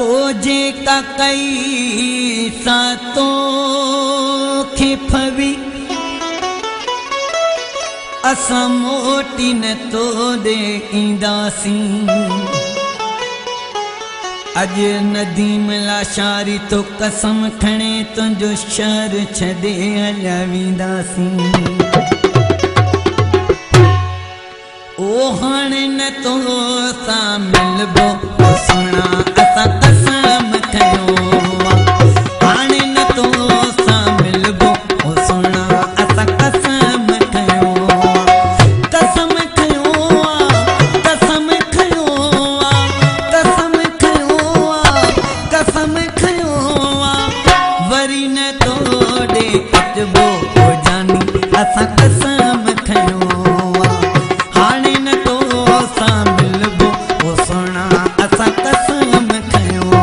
तो जेका कई सा तो खे फवी असां मोटी न तो दे ईंदासीं अज नदीम लाशारी तो कसम खणे तुंहिंजो शहर छॾे हलिया वेंदासीं ओ हाणे न तो सां मिलबो सुणा असां कसम खयो हाणे न तो सां मिलबो सुणा असां कसम खयो कसम खयो कसम खयो कसम खयो कसम खयो वरी न तोड़े अचबो जानी असां कसम खयो हाणे न तो सां मिलबो सुणा असां कसम खयो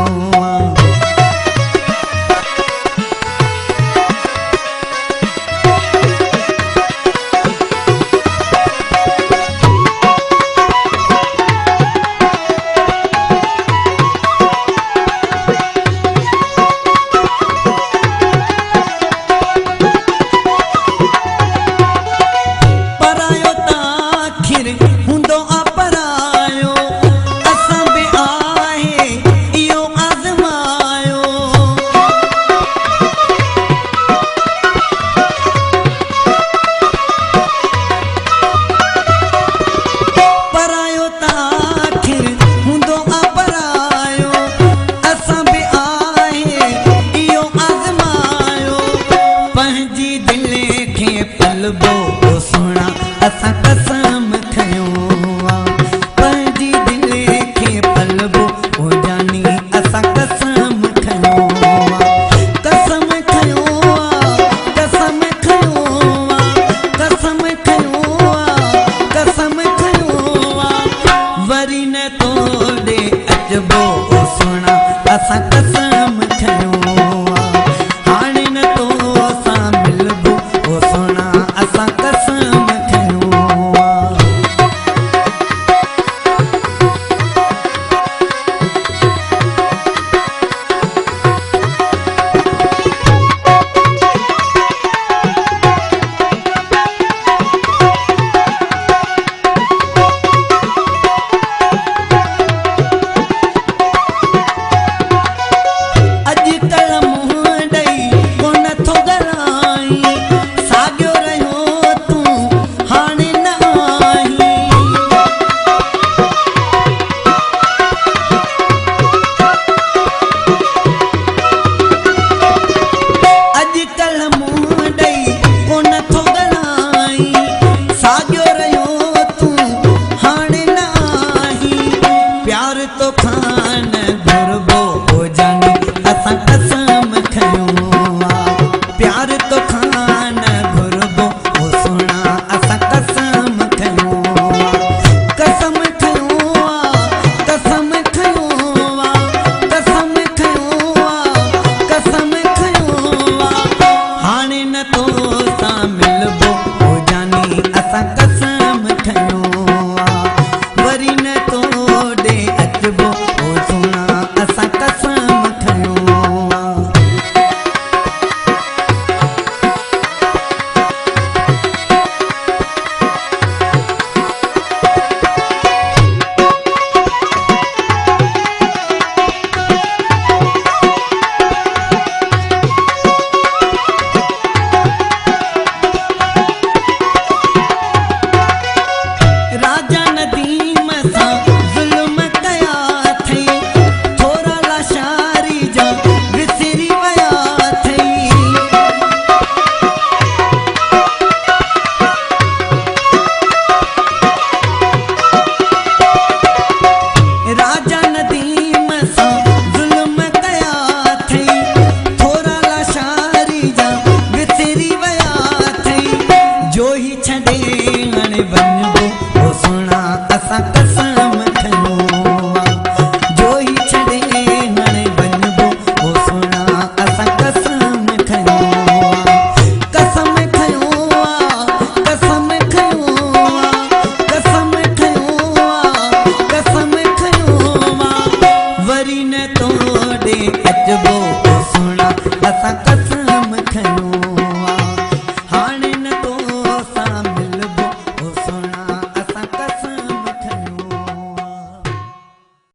ॾे अचबो